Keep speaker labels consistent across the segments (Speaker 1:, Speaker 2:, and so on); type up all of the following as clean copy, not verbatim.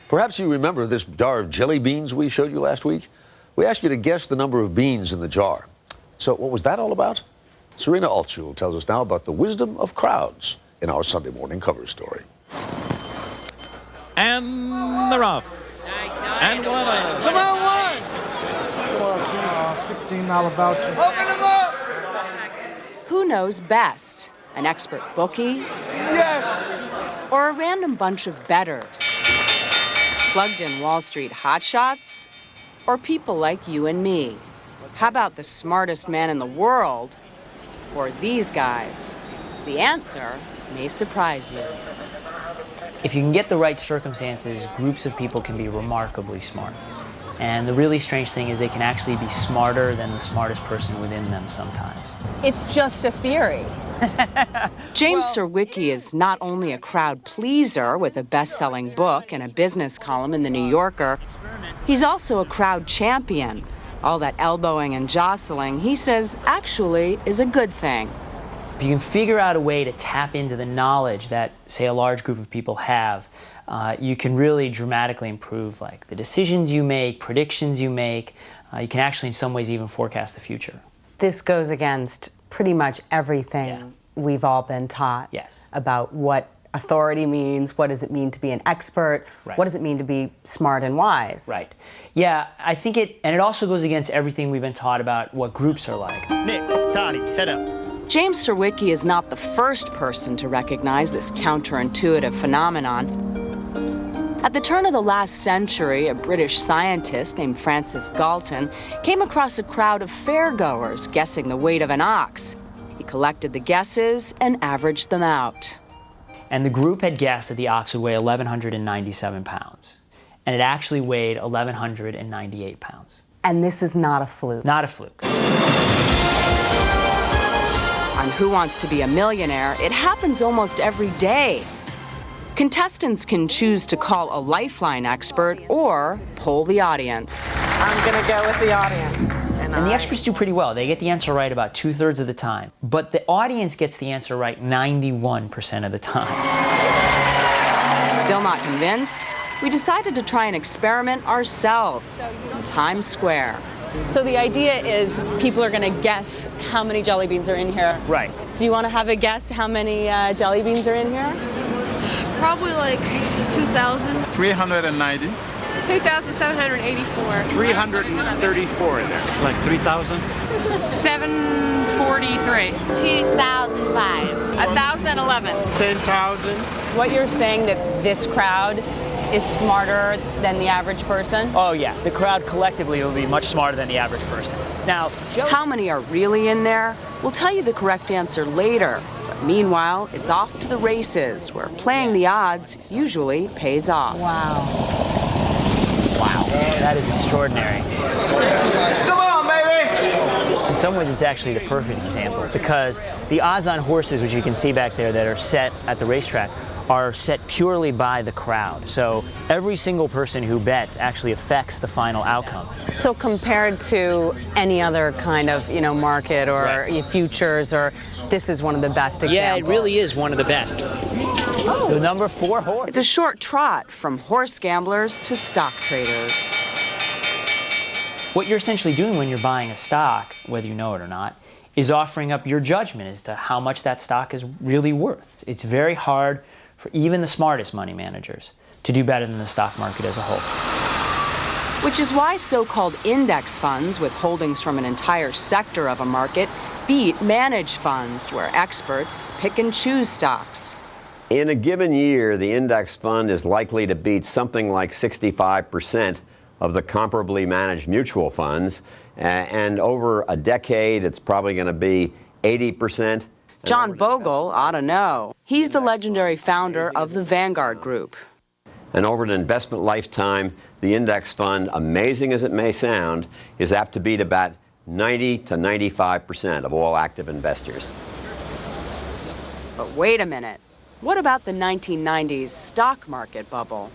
Speaker 1: Perhaps you remember this jar of jelly beans we showed you last week? We asked you to guess the number of beans in the jar. So what was that all about? Serena Altschul tells us now about the wisdom of crowds in our Sunday morning cover story.
Speaker 2: And they're off. And one.
Speaker 3: Come on, one!
Speaker 4: $16 vouchers.
Speaker 3: Open them up!
Speaker 5: Who knows best? An expert bookie?
Speaker 3: Yes!
Speaker 5: Or a random bunch of bettors? Plugged in Wall Street hotshots? Or people like you and me? How about the smartest man in the world? Or these guys? The answer may surprise you.
Speaker 6: If you can get the right circumstances, groups of people can be remarkably smart. And the really strange thing is they can actually be smarter than the smartest person within them sometimes.
Speaker 5: It's just a theory. James Surowiecki is not only a crowd pleaser with a best-selling book and a business column in The New Yorker, he's also a crowd champion. All that elbowing and jostling, he says, actually is a good thing.
Speaker 6: If you can figure out a way to tap into the knowledge that, say, a large group of people have, you can really dramatically improve like the decisions you make, predictions you make. You can actually in some ways even forecast the future.
Speaker 7: This goes against pretty much everything we've all been taught about what authority means, what does it mean to be an expert, what does it mean to be smart and wise.
Speaker 6: Right. Yeah, I think it also goes against everything we've been taught about what groups are like.
Speaker 2: Nick, Toddy, head up.
Speaker 5: James Surowiecki is not the first person to recognize this counterintuitive phenomenon. At the turn of the last century, a British scientist named Francis Galton came across a crowd of fairgoers guessing the weight of an ox. He collected the guesses and averaged them out.
Speaker 6: And the group had guessed that the ox would weigh 1,197 pounds. And it actually weighed 1,198 pounds.
Speaker 7: And this is not a fluke.
Speaker 6: Not a fluke.
Speaker 5: On Who Wants to Be a Millionaire, it happens almost every day. Contestants can choose to call a lifeline expert or poll the audience.
Speaker 3: I'm gonna go with the audience.
Speaker 6: And the experts do pretty well. They get the answer right about 2/3 of the time. But the audience gets the answer right 91% of the time.
Speaker 5: Still not convinced? We decided to try an experiment ourselves in Times Square.
Speaker 8: So the idea is people are going to guess how many jelly beans are in here.
Speaker 6: Right.
Speaker 8: Do you want to have a guess how many jelly beans are in here?
Speaker 9: Probably like 2,000.
Speaker 10: 390.
Speaker 9: 2,784.
Speaker 10: 334 in there.
Speaker 2: Like 3,000?
Speaker 9: 743.
Speaker 11: 2,005.
Speaker 9: 1,011.
Speaker 10: 10,000.
Speaker 8: What you're saying that this crowd is smarter than the average person?
Speaker 6: Oh yeah, the crowd collectively will be much smarter than the average person. Now,
Speaker 5: how many are really in there? We'll tell you the correct answer later. But meanwhile, it's off to the races, where playing the odds usually pays off.
Speaker 7: Wow.
Speaker 6: Wow, that is extraordinary.
Speaker 3: Come on, baby!
Speaker 6: In some ways, it's actually the perfect example, because the odds on horses, which you can see back there that are set at the racetrack, are set purely by the crowd. So every single person who bets actually affects the final outcome.
Speaker 8: So compared to any other kind of, market or futures, or this is one of the best examples.
Speaker 6: Yeah, it really is one of the best. Oh. The number 4 horse.
Speaker 5: It's a short trot from horse gamblers to stock traders.
Speaker 6: What you're essentially doing when you're buying a stock, whether you know it or not, is offering up your judgment as to how much that stock is really worth. It's very hard for even the smartest money managers to do better than the stock market as a whole.
Speaker 5: Which is why so-called index funds with holdings from an entire sector of a market beat managed funds where experts pick and choose stocks.
Speaker 12: In a given year, the index fund is likely to beat something like 65% of the comparably managed mutual funds, and over a decade, it's probably going to be 80%.
Speaker 5: John Bogle ought to know. He's the legendary founder of the Vanguard Group.
Speaker 12: And over an investment lifetime, the index fund, amazing as it may sound, is apt to beat about 90 to 95% of all active investors.
Speaker 5: But wait a minute. What about the 1990s stock market bubble?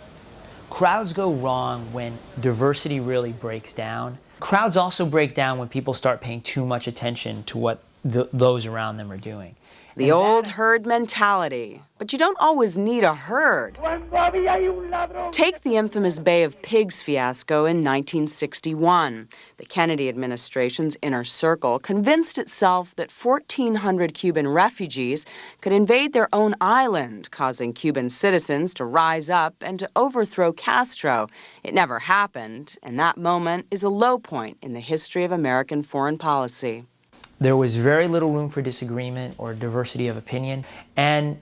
Speaker 6: Crowds go wrong when diversity really breaks down. Crowds also break down when people start paying too much attention to what those around them are doing.
Speaker 5: The old herd mentality. But you don't always need a herd. Take the infamous Bay of Pigs fiasco in 1961. The Kennedy administration's inner circle convinced itself that 1,400 Cuban refugees could invade their own island, causing Cuban citizens to rise up and to overthrow Castro. It never happened, and that moment is a low point in the history of American foreign policy.
Speaker 6: There was very little room for disagreement or diversity of opinion, and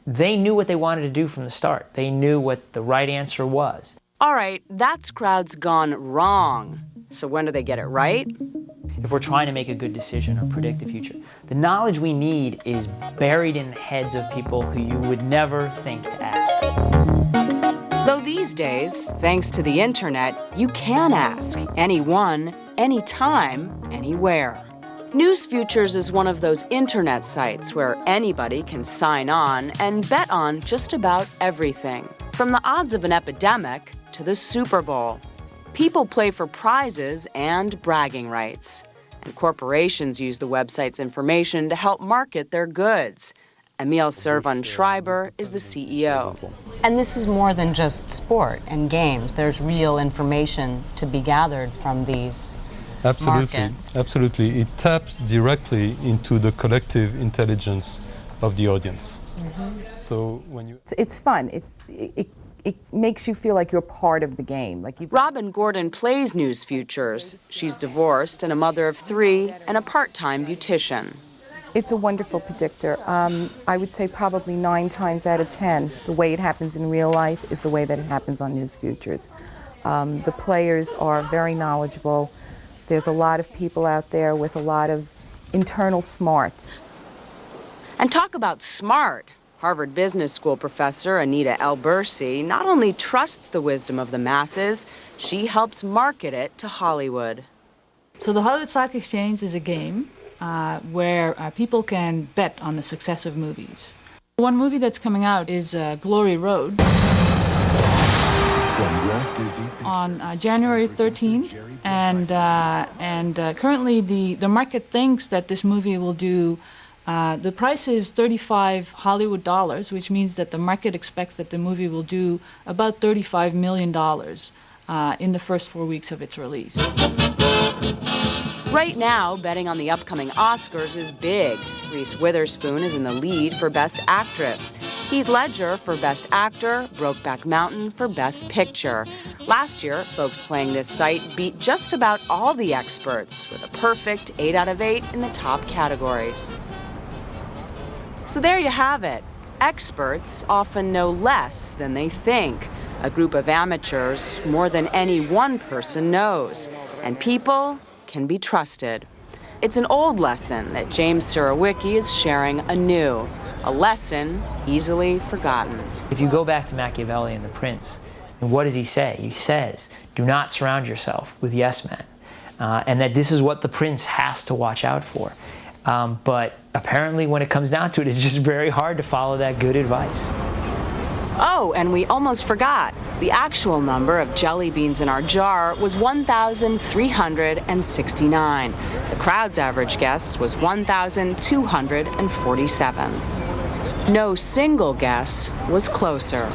Speaker 6: they knew what they wanted to do from the start. They knew what the right answer was.
Speaker 5: All right, that's crowds gone wrong. So when do they get it right?
Speaker 6: If we're trying to make a good decision or predict the future, the knowledge we need is buried in the heads of people who you would never think to ask.
Speaker 5: Though these days, thanks to the internet, you can ask anyone, anytime, anywhere. News Futures is one of those internet sites where anybody can sign on and bet on just about everything, from the odds of an epidemic to the Super Bowl. People play for prizes and bragging rights, and corporations use the website's information to help market their goods. Emil Servan-Schreiber is the CEO.
Speaker 7: And this is more than just sport and games. There's real information to be gathered from these markets.
Speaker 4: Absolutely. It taps directly into the collective intelligence of the audience. So when you...
Speaker 13: It's fun. It makes you feel like you're part of the game.
Speaker 5: Robin Gordon plays News Futures. She's divorced and a mother of 3 and a part-time beautician.
Speaker 13: It's a wonderful predictor. I would say probably 9 times out of 10, the way it happens in real life is the way that it happens on News Futures. The players are very knowledgeable. There's a lot of people out there with a lot of internal smarts.
Speaker 5: And talk about smart. Harvard Business School professor Anita Elbersi not only trusts the wisdom of the masses, she helps market it to Hollywood.
Speaker 14: So the Hollywood Stock Exchange is a game where people can bet on the success of movies. One movie that's coming out is Glory Road. On January 13th, and currently the market thinks that this movie will do, the price is $35 Hollywood dollars, which means that the market expects that the movie will do about $35 million in the first 4 weeks of its release.
Speaker 5: Right now, betting on the upcoming Oscars is big. Reese Witherspoon is in the lead for Best Actress. Heath Ledger for Best Actor, Brokeback Mountain for Best Picture. Last year, folks playing this site beat just about all the experts with a perfect 8 out of 8 in the top categories. So there you have it. Experts often know less than they think. A group of amateurs more than any one person knows. And people can be trusted. It's an old lesson that James Surowiecki is sharing anew, a lesson easily forgotten.
Speaker 6: If you go back to Machiavelli and The Prince, and what does he say? He says, do not surround yourself with yes men, and that this is what the prince has to watch out for. But apparently when it comes down to it, it's just very hard to follow that good advice.
Speaker 5: Oh, and we almost forgot. The actual number of jelly beans in our jar was 1,369. The crowd's average guess was 1,247. No single guess was closer.